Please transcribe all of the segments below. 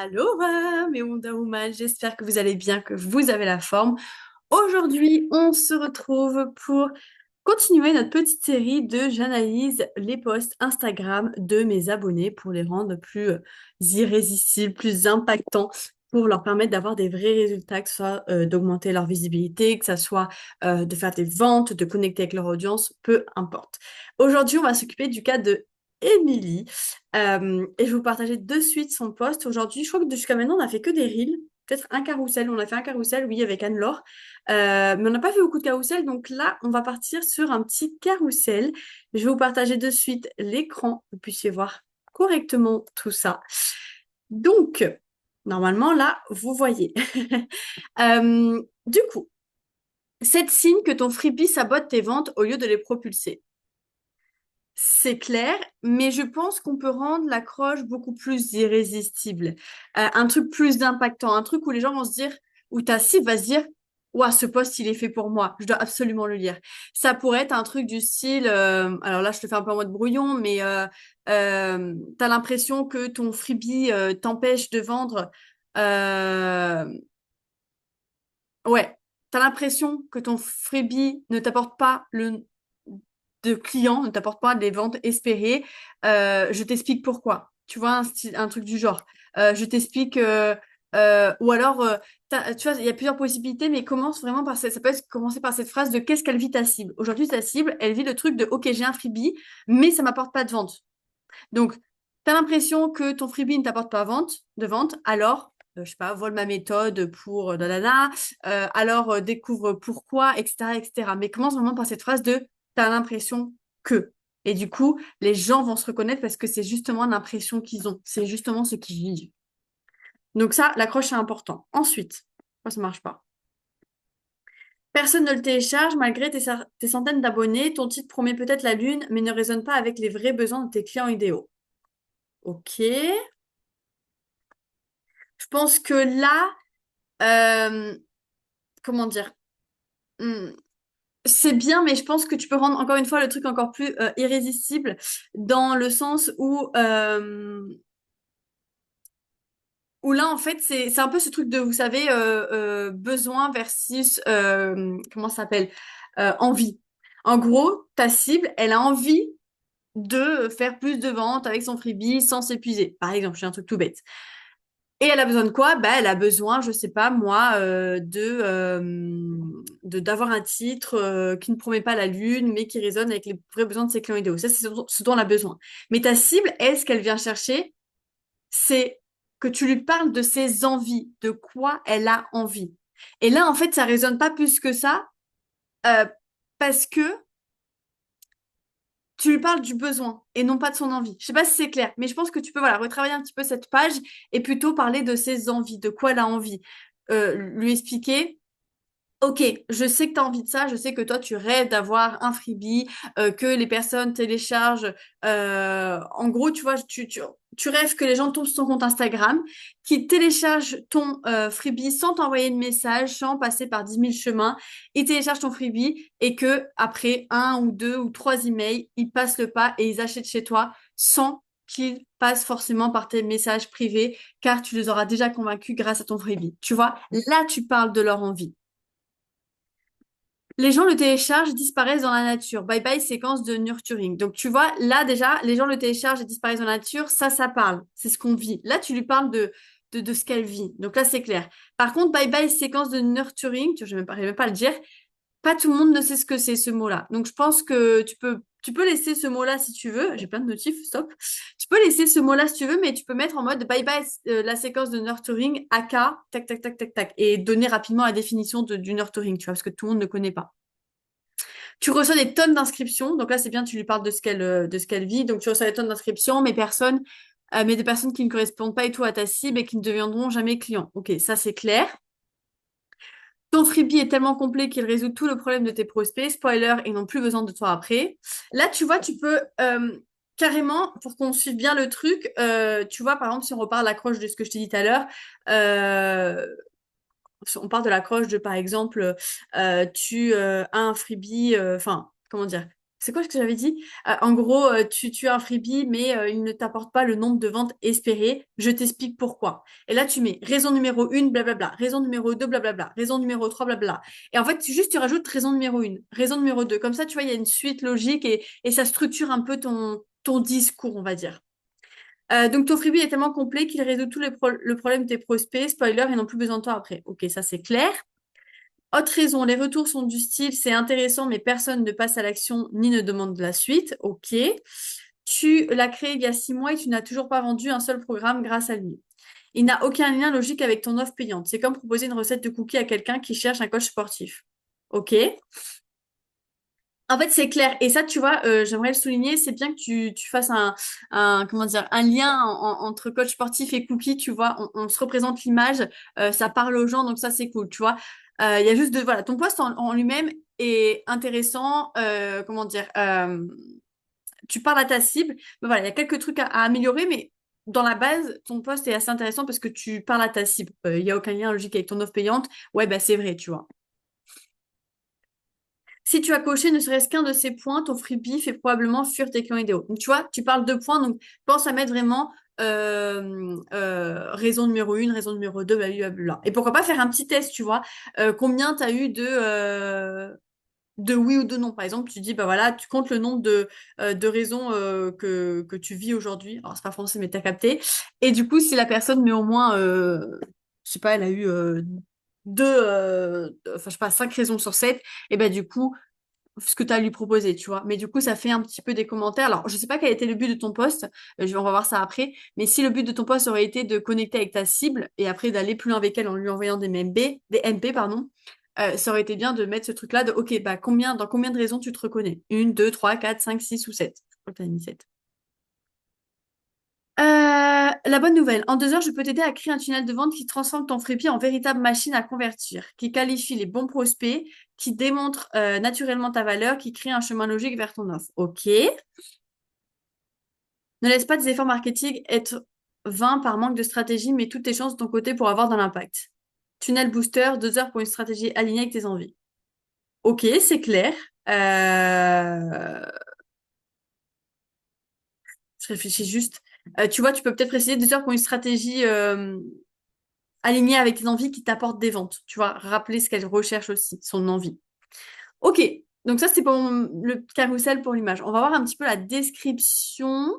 Aloha, mes Wonder Woman, j'espère que vous allez bien, que vous avez la forme. Aujourd'hui, on se retrouve pour continuer notre petite série de j'analyse les posts Instagram de mes abonnés pour les rendre plus irrésistibles, plus impactants, pour leur permettre d'avoir des vrais résultats, que ce soit d'augmenter leur visibilité, que ce soit de faire des ventes, de connecter avec leur audience, peu importe. Aujourd'hui, on va s'occuper du cas de Émilie. Et je vais vous partager de suite son post. Aujourd'hui, je crois que jusqu'à maintenant, on n'a fait que des reels. Peut-être un carrousel. On a fait un carrousel, oui, avec Anne-Laure. Mais on n'a pas fait beaucoup de carrousel. Donc là, on va partir sur un petit carrousel. Je vais vous partager de suite l'écran. Que vous puissiez voir correctement tout ça. Donc, normalement, là, vous voyez. Du coup, c'est signe que ton freebie sabote tes ventes au lieu de les propulser. C'est clair, mais je pense qu'on peut rendre l'accroche beaucoup plus irrésistible. Un truc plus impactant, un truc où les gens vont se dire, où ta cible va se dire, ouah, ce post, il est fait pour moi, je dois absolument le lire. Ça pourrait être un truc du style, alors là, je te fais un peu en mode brouillon, mais t'as l'impression que ton freebie t'empêche de vendre. euh, ouais, t'as l'impression que ton freebie ne t'apporte pas le de clients, ne t'apporte pas des ventes espérées. Je t'explique pourquoi. Tu vois, un truc du genre. Je t'explique, ou alors, tu vois, il y a plusieurs possibilités, mais commence vraiment par ça peut commencer par cette phrase de qu'est-ce qu'elle vit ta cible. Aujourd'hui, ta cible, elle vit le truc de OK, j'ai un freebie, mais ça m'apporte pas de vente. Donc, tu as l'impression que ton freebie ne t'apporte pas de vente, alors, je sais pas, vole ma méthode pour nanana, alors découvre pourquoi, etc., etc. Mais commence vraiment par cette phrase de tu as l'impression que. Et du coup, les gens vont se reconnaître parce que c'est justement l'impression qu'ils ont. C'est justement ce qu'ils vivent. Donc ça, l'accroche est important. Ensuite, pourquoi ça marche pas? Personne ne le télécharge malgré tes centaines d'abonnés. Ton titre promet peut-être la lune, mais ne résonne pas avec les vrais besoins de tes clients idéaux. Ok. Je pense que là, euh, comment dire, hmm, c'est bien, mais je pense que tu peux rendre encore une fois le truc encore plus irrésistible dans le sens où là, en fait, c'est un peu ce truc de, vous savez, besoin versus, comment ça s'appelle, envie. En gros, ta cible, elle a envie de faire plus de ventes avec son freebie sans s'épuiser. Par exemple, je fais un truc tout bête. Et elle a besoin de quoi? Bah, elle a besoin, je sais pas moi, d'avoir un titre qui ne promet pas la lune, mais qui résonne avec les vrais besoins de ses clients idéaux. Ça, c'est ce dont elle a besoin. Mais ta cible, elle, ce qu'elle vient chercher, c'est que tu lui parles de ses envies, de quoi elle a envie. Et là, en fait, ça résonne pas plus que ça, euh, parce que tu lui parles du besoin et non pas de son envie. Je sais pas si c'est clair, mais je pense que tu peux voilà, retravailler un petit peu cette page et plutôt parler de ses envies, de quoi elle a envie. Lui expliquer, ok, je sais que tu as envie de ça, je sais que toi tu rêves d'avoir un freebie, que les personnes téléchargent. En gros, tu vois, tu rêves que les gens tombent sur ton compte Instagram, qu'ils téléchargent ton freebie sans t'envoyer de message, sans passer par 10 000 chemins. Ils téléchargent ton freebie et que après un ou deux ou trois emails, ils passent le pas et ils achètent chez toi sans qu'ils passent forcément par tes messages privés, car tu les auras déjà convaincus grâce à ton freebie. Tu vois, là, tu parles de leur envie. Les gens le téléchargent, disparaissent dans la nature. Bye bye, séquence de nurturing. Donc, tu vois, là, déjà, les gens le téléchargent et disparaissent dans la nature. Ça parle. C'est ce qu'on vit. Là, tu lui parles de ce qu'elle vit. Donc là, c'est clair. Par contre, bye bye, séquence de nurturing, tu vois, je vais même pas le dire. Pas tout le monde ne sait ce que c'est, ce mot-là. Donc, je pense que tu peux laisser ce mot-là si tu veux. J'ai plein de notifs, stop. Tu peux laisser ce mot-là si tu veux, mais tu peux mettre en mode bye bye, la séquence de nurturing, AK, tac, tac, tac, tac, tac. Et donner rapidement la définition du nurturing, tu vois, parce que tout le monde ne connaît pas. Tu reçois des tonnes d'inscriptions. Donc là, c'est bien, tu lui parles de ce qu'elle vit. Donc tu reçois des tonnes d'inscriptions, mais des personnes qui ne correspondent pas du tout à ta cible et qui ne deviendront jamais clients. Ok, ça c'est clair. Ton freebie est tellement complet qu'il résout tout le problème de tes prospects. Spoiler, ils n'ont plus besoin de toi après. Là, tu vois, tu peux carrément, pour qu'on suive bien le truc, tu vois, par exemple, si on repart à l'accroche de ce que je t'ai dit tout à l'heure, euh, on parle de l'accroche de, par exemple, tu as un freebie, enfin, comment dire? C'est quoi ce que j'avais dit? En gros, tu as un freebie, mais il ne t'apporte pas le nombre de ventes espérées. Je t'explique pourquoi. Et là, tu mets raison numéro 1, blablabla. Raison numéro 2, blablabla. Raison numéro 3, blablabla. Et en fait, tu rajoutes raison numéro 1, raison numéro 2. Comme ça, tu vois, il y a une suite logique et ça structure un peu ton discours, on va dire. Donc, ton freebie est tellement complet qu'il résout le problème de tes prospects. Spoiler, ils n'ont plus besoin de toi après. Ok, ça c'est clair. Autre raison, les retours sont du style, c'est intéressant, mais personne ne passe à l'action ni ne demande la suite. Ok. Tu l'as créé il y a 6 mois et tu n'as toujours pas vendu un seul programme grâce à lui. Il n'a aucun lien logique avec ton offre payante. C'est comme proposer une recette de cookies à quelqu'un qui cherche un coach sportif. Ok. En fait, c'est clair. Et ça, tu vois, j'aimerais le souligner, c'est bien que tu fasses comment dire, un lien entre coach sportif et cookie, tu vois. On se représente l'image, ça parle aux gens, donc ça, c'est cool, tu vois. Il y a juste voilà, ton poste en lui-même est intéressant, comment dire, tu parles à ta cible, mais voilà, il y a quelques trucs à améliorer, mais dans la base, ton poste est assez intéressant parce que tu parles à ta cible. Il n'y a aucun lien logique avec ton offre payante. Ouais, bah c'est vrai, tu vois. Si tu as coché ne serait-ce qu'un de ces points, ton freebie fait probablement fuir tes clients idéaux. Donc, tu vois, tu parles de points, donc pense à mettre vraiment raison numéro 1, raison numéro 2, blablabla. Et pourquoi pas faire un petit test, tu vois. Combien tu as eu de oui ou de non. Par exemple, tu dis, bah voilà, tu comptes le nombre de raisons que tu vis aujourd'hui. Alors, c'est pas français, mais t'as capté. Et du coup, si la personne met au moins, je sais pas, elle a eu enfin, je sais pas, 5 raisons sur 7, et ben du coup, ce que tu as à lui proposer, tu vois. Mais du coup, ça fait un petit peu des commentaires. Alors, je sais pas quel était le but de ton poste, on va voir ça après, mais si le but de ton poste aurait été de connecter avec ta cible et après d'aller plus loin avec elle en lui envoyant des MP, pardon, ça aurait été bien de mettre ce truc-là de, OK, bah, dans combien de raisons tu te reconnais? Une, deux, trois, quatre, cinq, six ou sept. Je crois que t'as mis sept. La bonne nouvelle, en 2 heures, je peux t'aider à créer un tunnel de vente qui transforme ton freebie en véritable machine à convertir, qui qualifie les bons prospects, qui démontre naturellement ta valeur, qui crée un chemin logique vers ton offre. Ok. Ne laisse pas tes efforts marketing être vains par manque de stratégie, mais toutes tes chances de ton côté pour avoir de l'impact. Tunnel booster, 2 heures pour une stratégie alignée avec tes envies. Ok, c'est clair. Euh, Je réfléchis juste. Tu vois, tu peux peut-être préciser 2 heures pour une stratégie alignée avec tes envies qui t'apporte des ventes. Tu vois, rappeler ce qu'elle recherche aussi, son envie. Ok, donc ça c'était pour le carrousel pour l'image. On va voir un petit peu la description.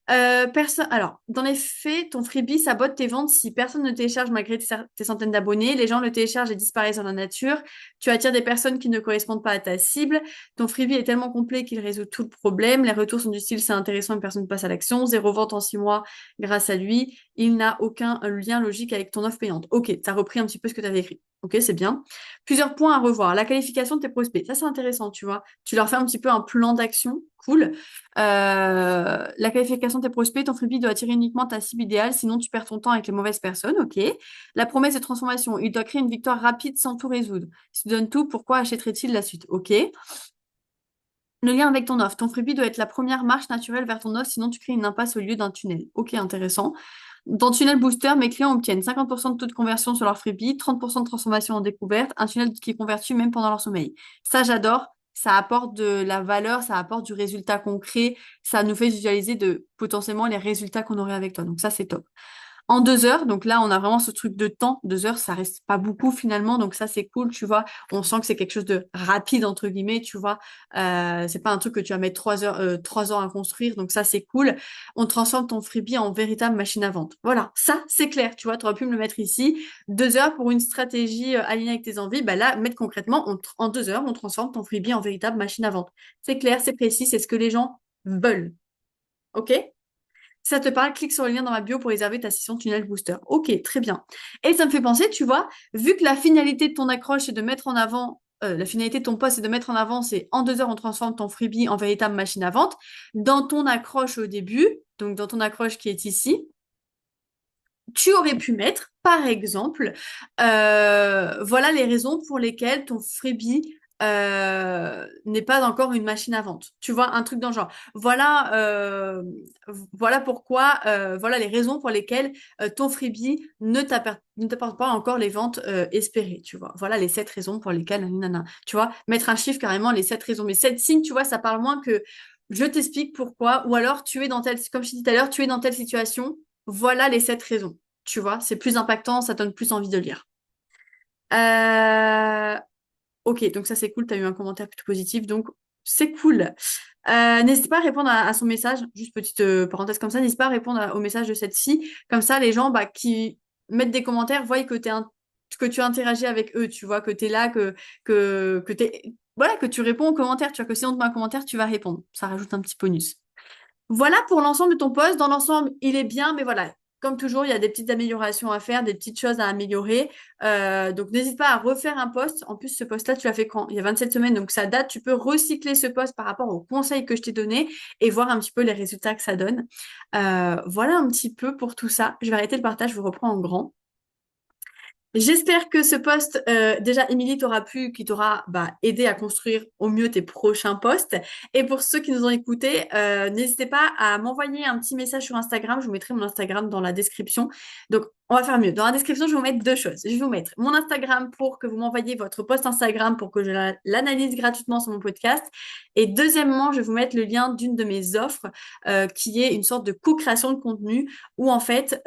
Alors, dans les faits, ton freebie sabote tes ventes si personne ne télécharge malgré tes centaines d'abonnés. Les gens le téléchargent et disparaissent dans la nature. Tu attires des personnes qui ne correspondent pas à ta cible. Ton freebie est tellement complet qu'il résout tout le problème. Les retours sont du style c'est intéressant, une personne passe à l'action. 0 vente en 6 mois grâce à lui. Il n'a aucun lien logique avec ton offre payante. Ok, tu as repris un petit peu ce que tu avais écrit. Ok, c'est bien. Plusieurs points à revoir. La qualification de tes prospects. Ça, c'est intéressant, tu vois. Tu leur fais un petit peu un plan d'action. Cool. La qualification de tes prospects, ton freebie doit attirer uniquement ta cible idéale, sinon tu perds ton temps avec les mauvaises personnes. Ok. La promesse de transformation. Il doit créer une victoire rapide sans tout résoudre. Si tu donnes tout, pourquoi achèterait-il la suite? Ok. Le lien avec ton offre. Ton freebie doit être la première marche naturelle vers ton offre, sinon tu crées une impasse au lieu d'un tunnel. Ok, intéressant. Dans Tunnel Booster, mes clients obtiennent 50% de taux de conversion sur leur freebie, 30% de transformation en découverte, un tunnel qui convertit même pendant leur sommeil. Ça, j'adore. Ça apporte de la valeur, ça apporte du résultat concret, ça nous fait visualiser de potentiellement les résultats qu'on aurait avec toi. Donc ça, c'est top. En 2 heures, donc là, on a vraiment ce truc de temps. 2 heures, ça reste pas beaucoup finalement, donc ça, c'est cool, tu vois. On sent que c'est quelque chose de rapide, entre guillemets, tu vois. C'est pas un truc que tu vas mettre 3 heures, 3 ans à construire, donc ça, c'est cool. On transforme ton freebie en véritable machine à vente. Voilà, ça, c'est clair, tu vois. Tu aurais pu me le mettre ici. 2 heures pour une stratégie alignée avec tes envies. Bah là, mettre concrètement, en 2 heures, on transforme ton freebie en véritable machine à vente. C'est clair, c'est précis, c'est ce que les gens veulent. OK? Ça te parle, clique sur le lien dans ma bio pour réserver ta session Tunnel Booster. Ok, très bien. Et ça me fait penser, tu vois, vu que la finalité de ton accroche est de mettre en avant, la finalité de ton poste est de mettre en avant, c'est en 2 heures, on transforme ton freebie en véritable machine à vente. Dans ton accroche au début, donc dans ton accroche qui est ici, tu aurais pu mettre, par exemple, voilà les raisons pour lesquelles ton freebie n'est pas encore une machine à vente. Tu vois, un truc dans le genre. Voilà pourquoi, voilà les raisons pour lesquelles ton freebie ne t'apporte pas encore les ventes espérées, tu vois. Voilà les 7 raisons pour lesquelles, nanana. Tu vois, mettre un chiffre carrément, les 7 raisons. Mais 7 signes, tu vois, ça parle moins que je t'explique pourquoi, ou alors tu es dans telle, comme je t'ai dit tout à l'heure, tu es dans telle situation, voilà les 7 raisons. Tu vois, c'est plus impactant, ça donne plus envie de lire. Euh, Ok, donc ça c'est cool, tu as eu un commentaire plutôt positif, donc c'est cool. N'hésite pas à répondre à son message, juste petite parenthèse comme ça, n'hésite pas à répondre au message de cette fille, comme ça les gens bah, qui mettent des commentaires voient que tu interagis avec eux, tu vois, que tu es là, voilà, que tu réponds aux commentaires, tu vois, que si on te met un commentaire, tu vas répondre. Ça rajoute un petit bonus. Voilà pour l'ensemble de ton poste. Dans l'ensemble, il est bien, mais voilà, comme toujours, il y a des petites améliorations à faire, des petites choses à améliorer. Donc, n'hésite pas à refaire un poste. En plus, ce poste-là, tu l'as fait quand? Il y a 27 semaines, donc ça date. Tu peux recycler ce poste par rapport aux conseils que je t'ai donnés et voir un petit peu les résultats que ça donne. Voilà un petit peu pour tout ça. Je vais arrêter le partage, je vous reprends en grand. J'espère que ce post, déjà, Émilie t'aura plu, qui t'aura aidé à construire au mieux tes prochains posts. Et pour ceux qui nous ont écoutés, n'hésitez pas à m'envoyer un petit message sur Instagram. Je vous mettrai mon Instagram dans la description. Donc, on va faire mieux. Dans la description, je vais vous mettre 2 choses. Je vais vous mettre mon Instagram pour que vous m'envoyiez votre post Instagram pour que je l'analyse gratuitement sur mon podcast. Et deuxièmement, je vais vous mettre le lien d'une de mes offres qui est une sorte de co-création de contenu où en fait,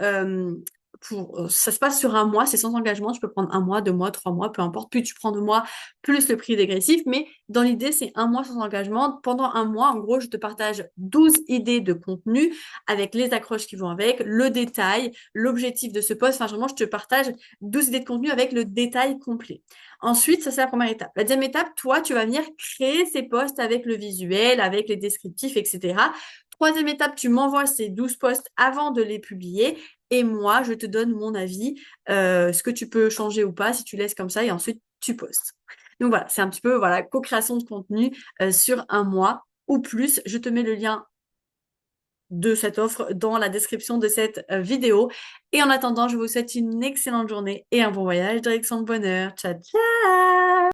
ça se passe sur un mois, c'est sans engagement. Tu peux prendre un mois, 2 mois, 3 mois, peu importe. Plus tu prends de mois, plus le prix est dégressif. Mais dans l'idée, c'est un mois sans engagement. Pendant un mois, en gros, je te partage 12 idées de contenu avec les accroches qui vont avec, le détail, l'objectif de ce post. Enfin, vraiment, je te partage 12 idées de contenu avec le détail complet. Ensuite, ça, c'est la première étape. La deuxième étape, toi, tu vas venir créer ces posts avec le visuel, avec les descriptifs, etc. Troisième étape, tu m'envoies ces 12 posts avant de les publier et moi, je te donne mon avis, ce que tu peux changer ou pas si tu laisses comme ça et ensuite tu postes. Donc voilà, c'est un petit peu voilà, co-création de contenu sur un mois ou plus. Je te mets le lien de cette offre dans la description de cette vidéo. Et en attendant, je vous souhaite une excellente journée et un bon voyage direction le bonheur. Ciao, ciao!